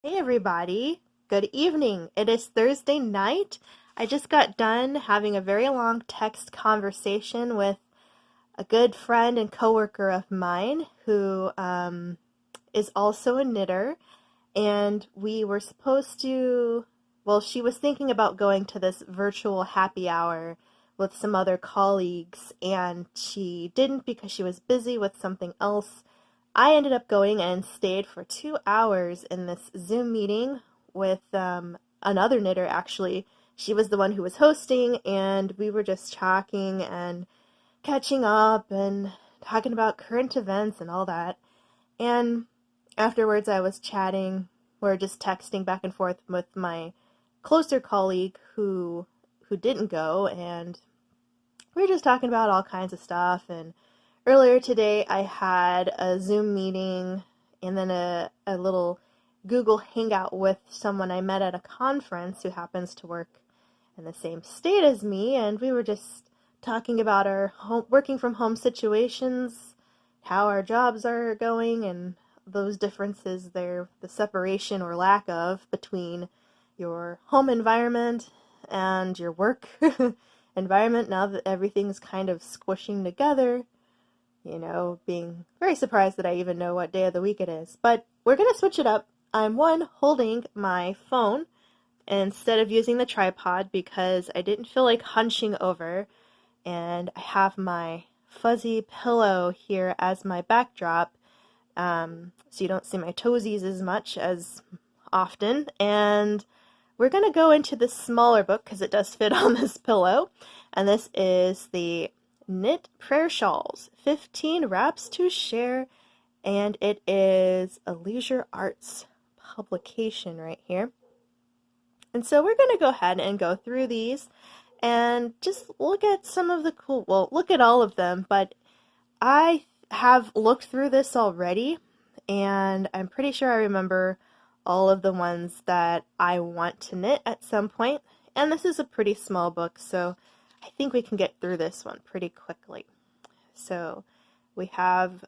Hey everybody, good evening. It is Thursday night. I just got done having a very long text conversation with a good friend and coworker of mine who is also a knitter, and we were supposed to, well, she was thinking about going to this virtual happy hour with some other colleagues, and she didn't because she was busy with something else. I ended up going and stayed for 2 hours in this Zoom meeting with another knitter, actually. She was the one who was hosting, and we were just talking and catching up and talking about current events and all that. And afterwards, I was chatting, or just texting back and forth with my closer colleague who didn't go, and we were just talking about all kinds of stuff. And earlier today, I had a Zoom meeting and then a little Google Hangout with someone I met at a conference who happens to work in the same state as me, and we were just talking about our working from home situations, how our jobs are going, and those differences there, the separation or lack of between your home environment and your work environment now that everything's kind of squishing together. Being very surprised that I even know what day of the week it is. But we're going to switch it up. I'm holding my phone instead of using the tripod because I didn't feel like hunching over, and I have my fuzzy pillow here as my backdrop, so you don't see my toesies as much as often. And we're going to go into this smaller book because it does fit on this pillow, and this is the Knit Prayer Shawls, 15 Wraps to Share, and it is a leisure arts publication right here. And so we're going to go ahead and go through these and just look at some of the look at all of them, but I have looked through this already, and I'm pretty sure I remember all of the ones that I want to knit at some point, and this is a pretty small book, so I think we can get through this one pretty quickly. So we have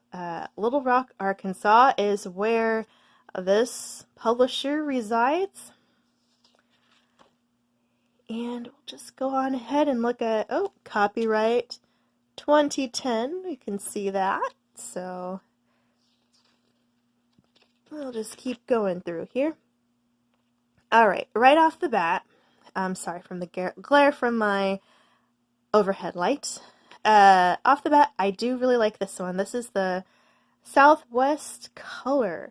Little Rock, Arkansas is where this publisher resides. And we'll just go on ahead and look at, copyright 2010. We can see that. So we'll just keep going through here. All right, right off the bat, I'm sorry from the glare from my overhead light. Off the bat, I do really like this one. This is the Southwest Color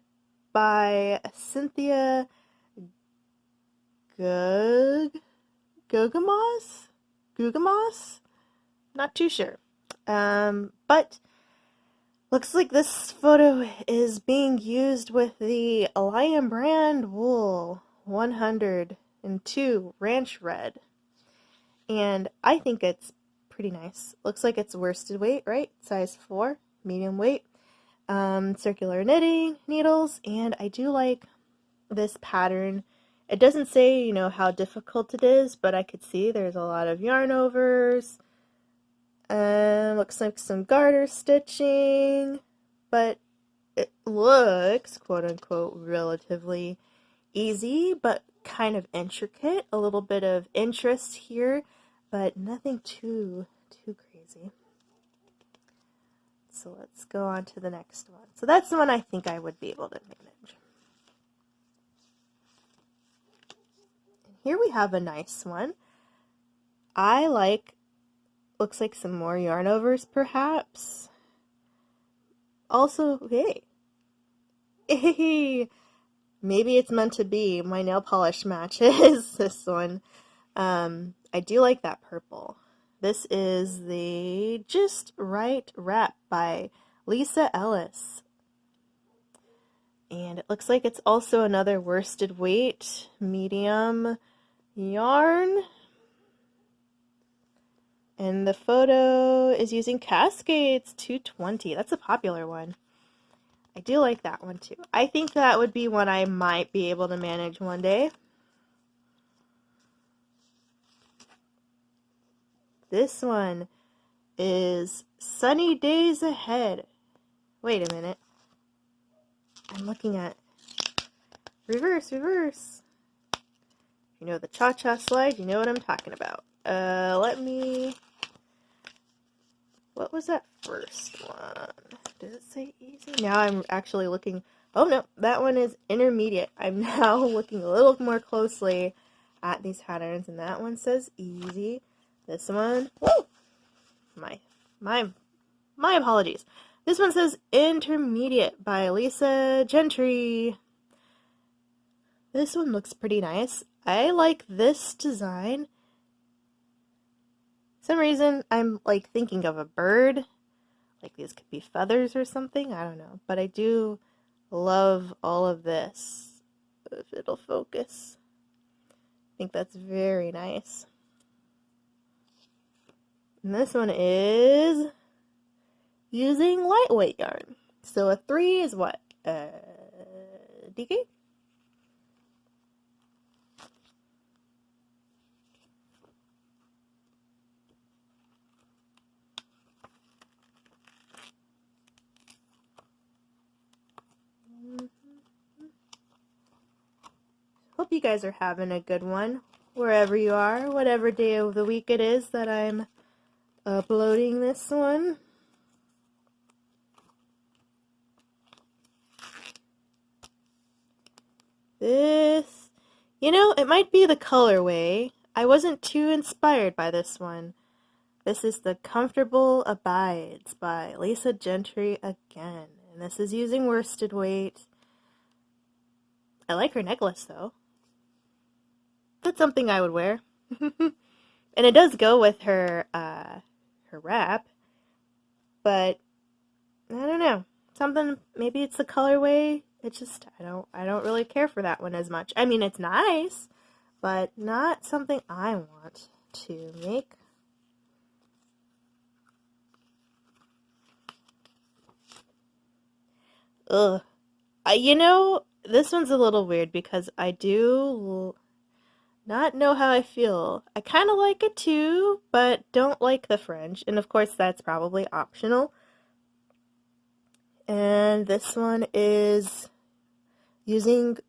by Cynthia Gugamaz? Not too sure. But looks like this photo is being used with the Lion Brand Wool 102 Ranch Red. And I think it's pretty nice. Looks like it's worsted weight, right? Size 4, medium weight. Circular knitting needles, and I do like this pattern. It doesn't say, how difficult it is, but I could see there's a lot of yarn overs. Looks like some garter stitching, but it looks, quote unquote, relatively easy, but kind of intricate. A little bit of interest here, but nothing too crazy. So let's go on to the next one. So that's the one I think I would be able to manage. And here we have a nice one. Looks like some more yarn overs perhaps. Also, hey, maybe it's meant to be. My nail polish matches this one. I do like that purple. This is the Just Right Wrap by Lisa Ellis. And it looks like it's also another worsted weight, medium yarn. And the photo is using Cascades 220. That's a popular one. I do like that one too. I think that would be one I might be able to manage one day. This one is Sunny Days Ahead. Wait a minute. I'm looking at Reverse, reverse. You know the cha-cha slide, you know what I'm talking about. What was that first one? Did it say easy? Now I'm actually looking. Oh no, that one is intermediate. I'm now looking a little more closely at these patterns, and that one says easy. This one, whoa, my apologies. This one says intermediate by Lisa Gentry. This one looks pretty nice. I like this design. For some reason, I'm like thinking of a bird. Like these could be feathers or something. I don't know. But I do love all of this. If it'll focus. I think that's very nice. And this one is using lightweight yarn. So a 3 is what? DK? Hope you guys are having a good one, wherever you are, whatever day of the week it is that I'm uploading this one. This, it might be the colorway. I wasn't too inspired by this one. This is the Comfortable Abides by Lisa Gentry again. And this is using worsted weight. I like her necklace though. That's something I would wear. And it does go with her wrap. But I don't know. Something, maybe it's the colorway. It's just I don't really care for that one as much. I mean, it's nice, but not something I want to make. Ugh. This one's a little weird because I do not know how I feel. I kind of like it too, but don't like the fringe. And of course, that's probably optional. And this one is using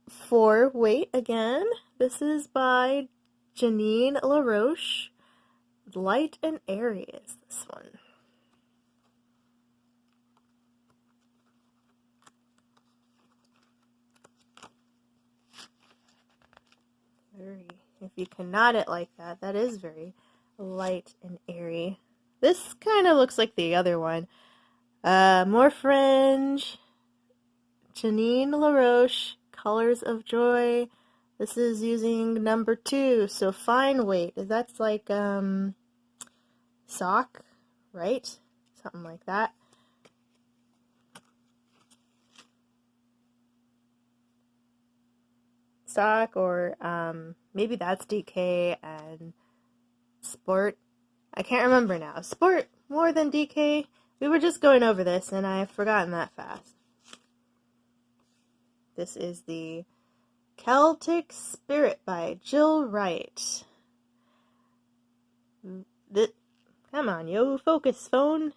4 weight again. This is by Janine LaRoche. Light and Airy is this one. If you can knot it like that, that is very light and airy. This kind of looks like the other one. More fringe. Janine LaRoche, Colors of Joy. This is using number 2, so fine weight. That's like sock, right? Something like that. Sock, or maybe that's DK and Sport. I can't remember now. Sport more than DK. We were just going over this and I've forgotten that fast. This is the Celtic Spirit by Jill Wright. Come on, yo, focus phone.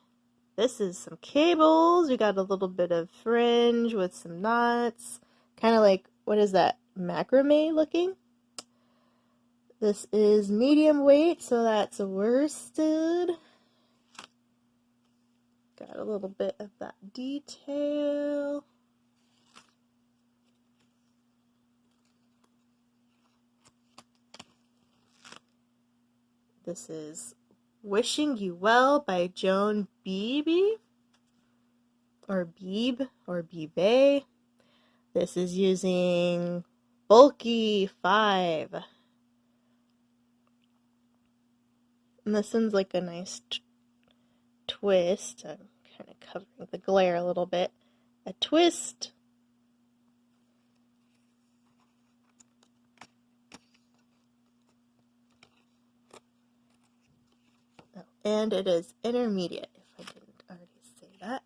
This is some cables. We got a little bit of fringe with some knots. Kind of like, what is that? Macrame looking. This is medium weight, so that's worsted. Got a little bit of that detail. This is Wishing You Well by Joan Beebe, or Beebe, or Beebe. This is using bulky 5. And this one's like a nice twist. I'm kind of covering the glare a little bit. A twist. Oh, and it is intermediate, if I didn't already say that.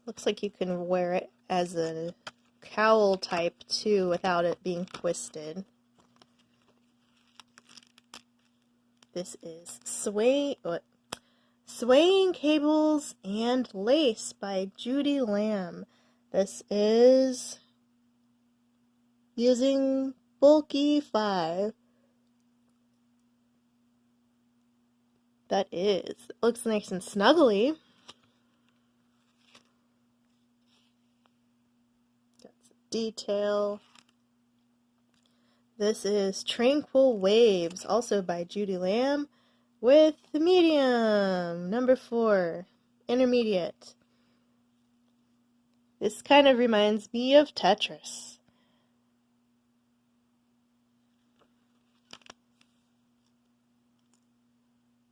Looks like you can wear it as a cowl type too without it being twisted. This is Swaying Cables and Lace by Judy Lamb. This is using Bulky 5. That is. It looks nice and snuggly. Got some detail. This is Tranquil Waves, also by Judy Lamb, with the medium, number 4, intermediate. This kind of reminds me of Tetris.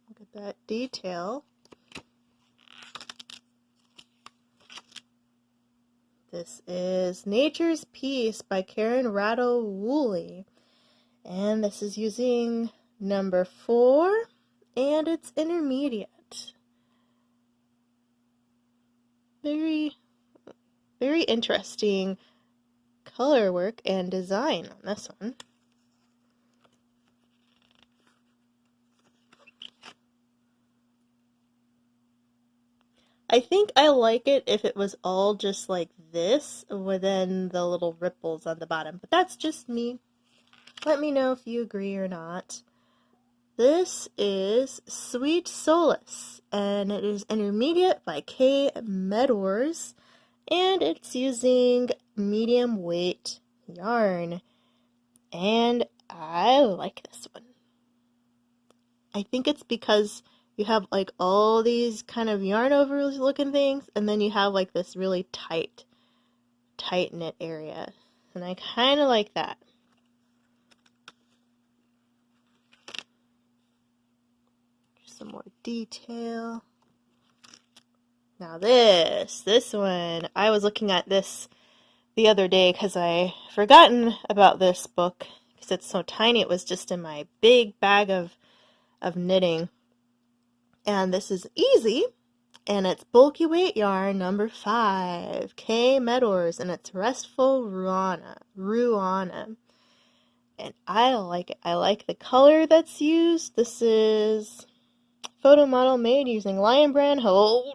Look at that detail. This is Nature's Peace by Karen Ratto Woolley. And this is using number 4, and it's intermediate. Very, very interesting color work and design on this one. I think I like it if it was all just like this, within the little ripples on the bottom, but that's just me. Let me know if you agree or not. This is Sweet Solace, and it is intermediate by K. Meadors, and it's using medium weight yarn. And I like this one. I think it's because you have like all these kind of yarn over looking things, and then you have like this really tight knit area. And I kind of like that. Some more detail. Now this one, I was looking at this the other day because I forgotten about this book because it's so tiny. It was just in my big bag of knitting. And this is easy, and it's bulky weight yarn number 5, K. Meadors, and it's Restful Ruana. And I like it. I like the color that's used. This is photo model made using Lion Brand. Oh,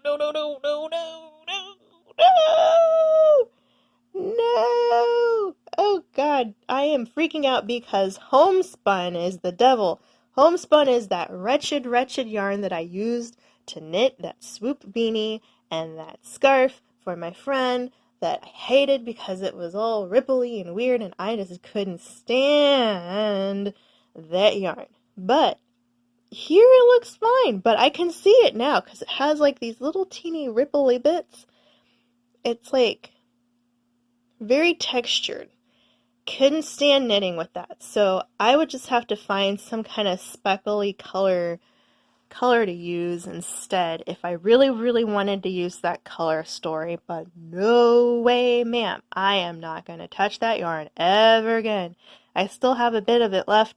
no. Oh, God. I am freaking out because homespun is the devil. Homespun is that wretched yarn that I used to knit that swoop beanie and that scarf for my friend that I hated because it was all ripply and weird, and I just couldn't stand that yarn. But here it looks fine, but I can see it now because it has like these little teeny ripply bits. It's like very textured. Couldn't stand knitting with that, so I would just have to find some kind of speckly color to use instead if I really wanted to use that color story. But no way, ma'am, I am not going to touch that yarn ever again. I still have a bit of it left,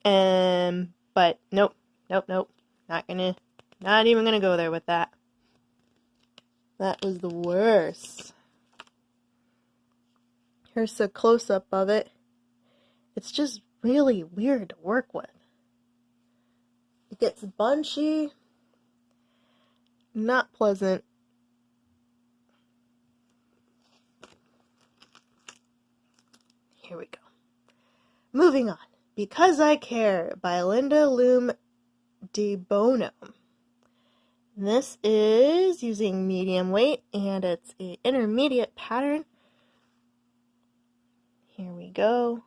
but nope, not even gonna go there with that. That was the worst. Here's a close-up of it. It's just really weird to work with. It gets bunchy, not pleasant. Here we go. Moving on. Because I Care by Linda Loom de Bono. This is using medium weight, and it's an intermediate pattern. Here we go.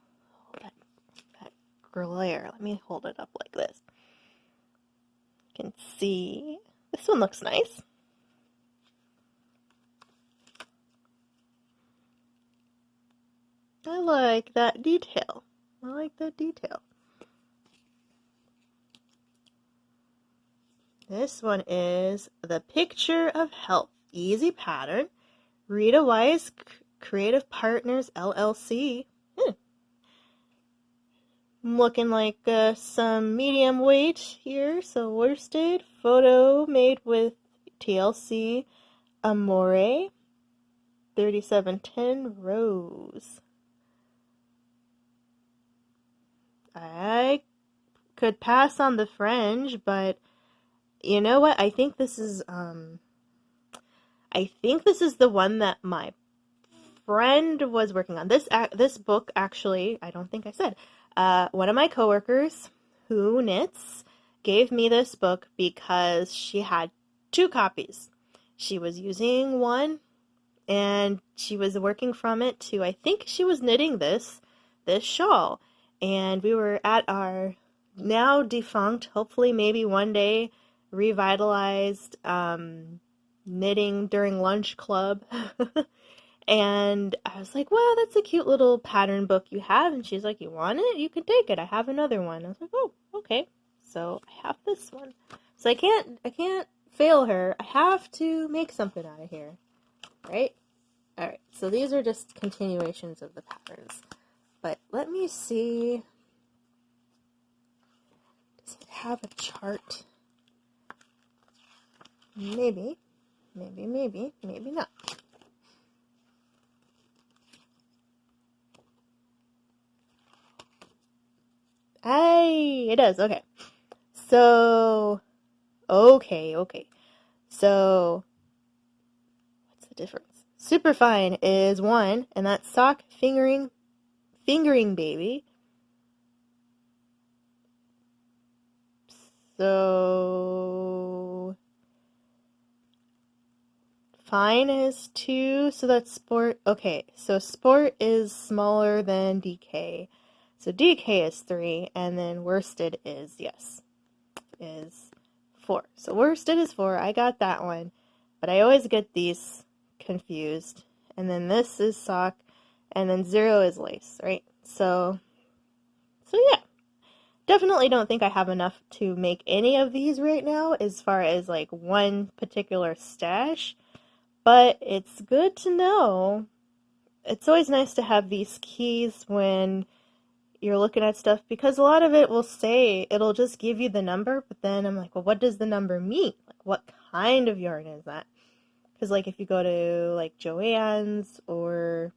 That glare. Let me hold it up like this. You can see. This one looks nice. I like that detail. This one is The Picture of Health. Easy pattern. Rita Wise Creative Partners, LLC. Looking like some medium weight here. So worsted. Photo made with TLC Amore. 3710 Rose. I could pass on the fringe, but you know what? I think this is the one that my friend was working on. This book actually, I don't think I said. One of my coworkers who knits gave me this book because she had two copies. She was using one and she was working from it to, I think she was knitting this shawl. And we were at our now defunct, hopefully maybe one day revitalized knitting during lunch club. And I was like, well, that's a cute little pattern book you have. And she's like, you want it? You can take it. I have another one. I was like, oh, okay. So I have this one. So I can't fail her. I have to make something out of here. Right? Alright, so these are just continuations of the patterns. But let me see. Does it have a chart? Maybe. Maybe not. It does, okay. So, okay. So, what's the difference? Superfine is one, and that's sock fingering baby. So, fine is 2, so that's sport. Okay, so sport is smaller than DK. So DK is 3, and then worsted is, is 4. So worsted is 4, I got that one. But I always get these confused. And then this is sock, and then 0 is lace, right? So yeah. Definitely don't think I have enough to make any of these right now as far as like one particular stash. But it's good to know. It's always nice to have these keys when you're looking at stuff because a lot of it will say, it'll just give you the number, but then I'm like, well, what does the number mean? Like, what kind of yarn is that? Because like if you go to like Joann's or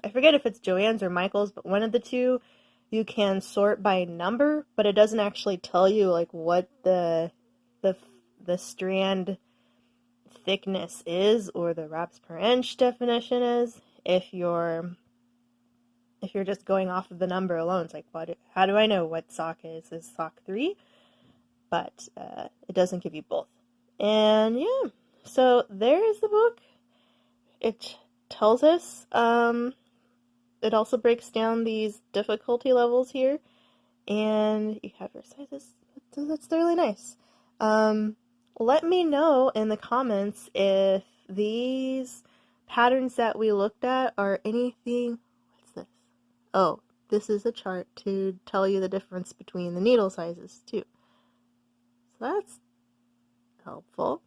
I forget if it's Joann's or Michael's, but one of the two, you can sort by number, but it doesn't actually tell you like what the strand thickness is or the wraps per inch definition is if you're just going off of the number alone. It's like, how do I know what sock is? Is sock 3? But it doesn't give you both. And yeah, so there is the book. It tells us, it also breaks down these difficulty levels here. And you have your sizes. That's really nice. Let me know in the comments if these patterns that we looked at are anything. What's this? Oh, this is a chart to tell you the difference between the needle sizes too. So that's helpful.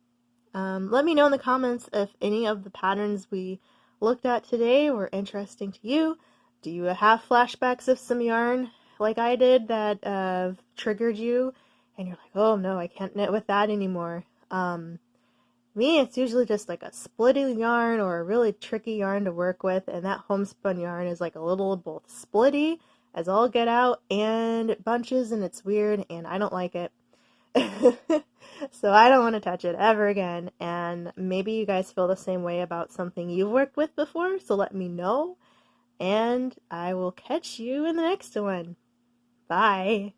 Let me know in the comments if any of the patterns we looked at today were interesting to you. Do you have flashbacks of some yarn like I did that triggered you and you're like, oh no, I can't knit with that anymore? Me, it's usually just like a splitty yarn or a really tricky yarn to work with, and that homespun yarn is like a little both splitty as all get out and it bunches and it's weird and I don't like it. So I don't want to touch it ever again, and maybe you guys feel the same way about something you've worked with before, so let me know, and I will catch you in the next one. Bye.